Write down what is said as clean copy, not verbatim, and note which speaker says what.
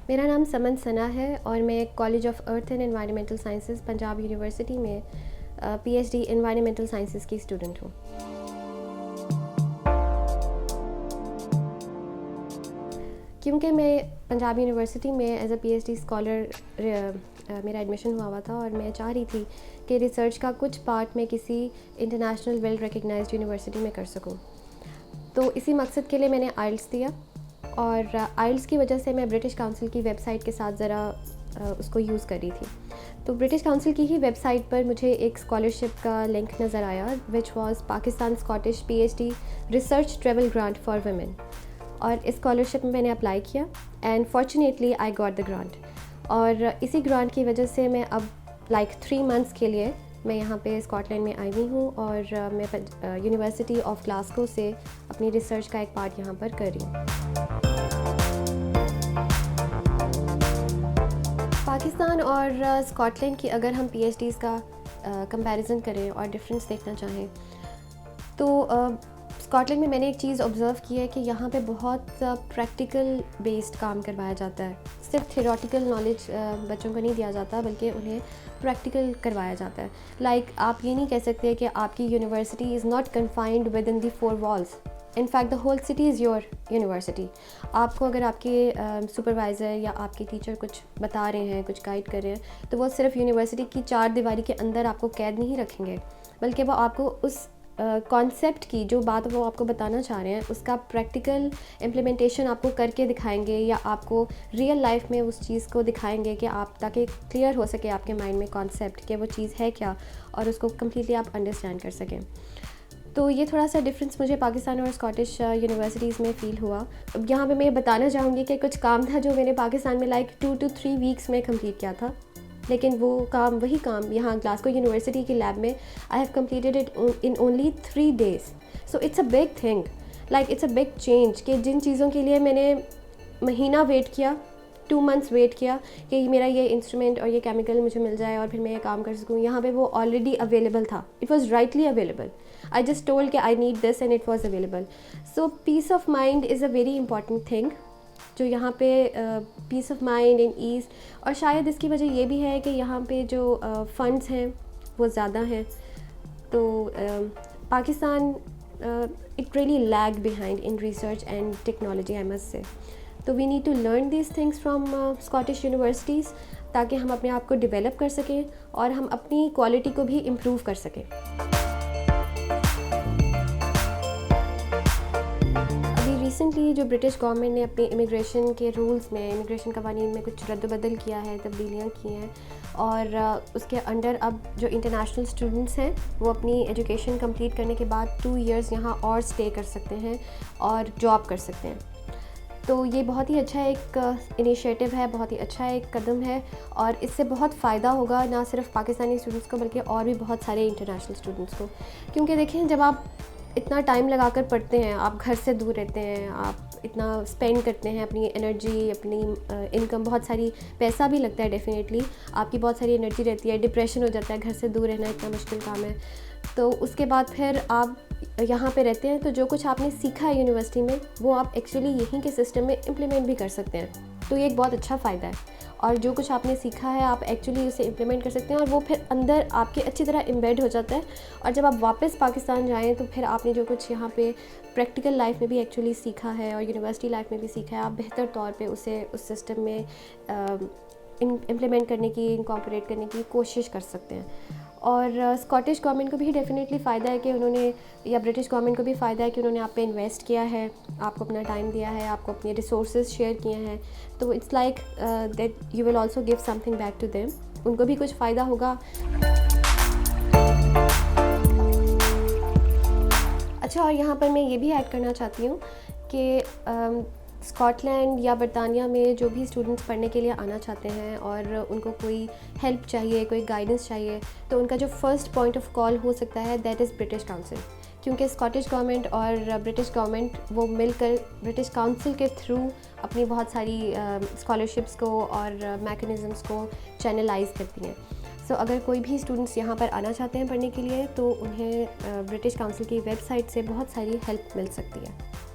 Speaker 1: मेरा नाम समन सना है और मैं college of earth and environmental sciences Punjab university में पीएचडी एनवायरमेंटल साइंसेज की स्टूडेंट हूँ। क्योंकि मैं पंजाब यूनिवर्सिटी में एज अ पीएचडी स्कॉलर मेरा एडमिशन हुआ था और मैं चाह रही थी कि रिसर्च का कुछ पार्ट मैं किसी इंटरनेशनल वेल रिकग्नाइज्ड यूनिवर्सिटी में कर सकूँ। तो इसी मकसद के लिए मैंने आइल्स दिया और आइल्स की वजह से मैं ब्रिटिश काउंसिल की वेबसाइट के साथ ज़रा उसको यूज़ कर रही थी। तो ब्रिटिश काउंसिल की ही वेबसाइट पर मुझे एक स्कॉलरशिप का लिंक नज़र आया which was Pakistan Scottish PhD research travel grant for women, और इस स्कॉलरशिप में मैंने अप्लाई किया and fortunately I got the grant. और इसी ग्रांट की वजह से मैं अब 3 मंथ्स के लिए मैं यहाँ पे स्कॉटलैंड में आई हुई हूँ और मैं यूनिवर्सिटी ऑफ ग्लासगो से अपनी रिसर्च का एक पार्ट यहाँ पर कर रही हूँ। पाकिस्तान और स्कॉटलैंड की अगर हम पीएचडीज़ का कंपैरिजन करें और डिफरेंस देखना चाहें तो स्कॉटलैंड में मैंने एक चीज़ ऑब्ज़र्व की है कि यहाँ पे बहुत प्रैक्टिकल बेस्ड काम करवाया जाता है। सिर्फ थियोरेटिकल नॉलेज बच्चों को नहीं दिया जाता बल्कि उन्हें प्रैक्टिकल करवाया जाता है। लाइक आप ये नहीं कह सकते कि आपकी university is not confined within the 4 walls. In fact the whole city is your university. आपको अगर आपके सुपरवाइज़र या आपके टीचर कुछ बता रहे हैं, कुछ गाइड कर रहे हैं, तो वो सिर्फ यूनिवर्सिटी की 4 दीवारी के अंदर आपको कैद नहीं रखेंगे, बल्कि वो आपको उस कॉन्सेप्ट की जो बात वो आपको बताना चाह रहे हैं उसका प्रैक्टिकल इम्प्लीमेंटेशन आपको करके दिखाएंगे या आपको रियल लाइफ में उस चीज़ को दिखाएंगे कि आप ताकि क्लियर हो सके आपके माइंड में कॉन्सेप्ट कि वो चीज़ है क्या और उसको कम्प्लीटली आप अंडरस्टैंड कर सकें। तो ये थोड़ा सा डिफरेंस मुझे पाकिस्तान और स्कॉटिश यूनिवर्सिटीज़ में फ़ील हुआ। अब यहाँ पे मैं बताना चाहूँगी कि कुछ काम था जो मैंने पाकिस्तान में 2 to 3 वीक्स में कंप्लीट किया था, लेकिन वही काम यहाँ ग्लासगो यूनिवर्सिटी की लैब में I have completed it in only 3 days। So it's a big thing, it's a big change कि जिन चीज़ों के लिए मैंने महीना वेट किया, 2 months वेट किया कि मेरा ये इंस्ट्रूमेंट और ये केमिकल मुझे मिल जाए और फिर मैं ये काम कर सकूँ, यहाँ पे वो ऑलरेडी अवेलेबल था। It was rightly available. I just told कि I need this and it was available. So peace of mind is a very important thing जो यहाँ पे peace of mind and ease, और शायद इसकी वजह ये भी है कि यहाँ पे जो फंड्स हैं वो ज़्यादा हैं। तो Pakistan it really lag behind in research and technology, I must say. तो we need to learn these things from Scottish universities ताकि हम अपने आप को डेवलप कर सकें और हम अपनी क्वालिटी को भी इम्प्रूव कर सकें। रिसेंटली जो ब्रिटिश गवर्नमेंट ने अपने इमिग्रेशन के रूल्स में, इमिग्रेशन कवानीन में कुछ रद्द-बदल किया है, तब्दीलियाँ की हैं, और उसके अंडर अब जो इंटरनेशनल स्टूडेंट्स हैं वो अपनी एजुकेशन कंप्लीट करने के बाद 2 years यहाँ और स्टे कर सकते हैं और जॉब कर सकते हैं। तो ये बहुत ही अच्छा एक इनिशिएटिव है, बहुत ही अच्छा एक कदम है और इससे बहुत फ़ायदा होगा ना सिर्फ पाकिस्तानी स्टूडेंट्स को बल्कि और भी बहुत सारे इंटरनेशनल स्टूडेंट्स को। क्योंकि देखें, जब आप इतना टाइम लगाकर पढ़ते हैं, आप घर से दूर रहते हैं, आप इतना स्पेंड करते हैं अपनी एनर्जी, अपनी इनकम, बहुत सारी पैसा भी लगता है, डेफिनेटली आपकी बहुत सारी एनर्जी रहती है, डिप्रेशन हो जाता है, घर से दूर रहना इतना मुश्किल काम है। तो उसके बाद फिर आप यहाँ पे रहते हैं तो जो कुछ आपने सीखा है यूनिवर्सिटी में वो आप एक्चुअली यहीं के सिस्टम में इम्प्लीमेंट भी कर सकते हैं। तो ये एक बहुत अच्छा फ़ायदा है और जो कुछ आपने सीखा है आप एक्चुअली उसे इम्प्लीमेंट कर सकते हैं और वो फिर अंदर आपके अच्छी तरह एम्बेड हो जाता है। और जब आप वापस पाकिस्तान जाएँ तो फिर आपने जो कुछ यहाँ पे प्रैक्टिकल लाइफ में भी एक्चुअली सीखा है और यूनिवर्सिटी लाइफ में भी सीखा है, आप बेहतर तौर पे उसे उस सिस्टम में इम्प्लीमेंट करने की, इनकॉर्पोरेट करने की कोशिश कर सकते हैं। और स्कॉटिश गवर्नमेंट को भी डेफिनेटली फ़ायदा है कि उन्होंने, या ब्रिटिश गवर्नमेंट को भी फ़ायदा है कि उन्होंने आप पे इन्वेस्ट किया है, आपको अपना टाइम दिया है, आपको अपने रिसोर्सेज शेयर किए हैं। तो it's like that you will also give something back to them. उनको भी कुछ फ़ायदा होगा। अच्छा, और यहाँ पर मैं ये भी ऐड करना चाहती हूँ कि स्कॉटलैंड या बरतानिया में जो भी स्टूडेंट्स पढ़ने के लिए आना चाहते हैं और उनको कोई हेल्प चाहिए, कोई गाइडेंस चाहिए, तो उनका जो फर्स्ट पॉइंट ऑफ कॉल हो सकता है दैट इज़ ब्रिटिश काउंसिल। क्योंकि स्कॉटिश गवर्नमेंट और ब्रिटिश गवर्नमेंट वो मिलकर ब्रिटिश काउंसिल के थ्रू अपनी बहुत सारी स्कॉलरशिप्स को और मैकेनिज़म्स को चैनलाइज करती हैं। सो अगर कोई भी स्टूडेंट्स यहाँ पर आना चाहते हैं पढ़ने के लिए तो उन्हें ब्रिटिश काउंसिल की वेबसाइट से बहुत सारी हेल्प मिल सकती है।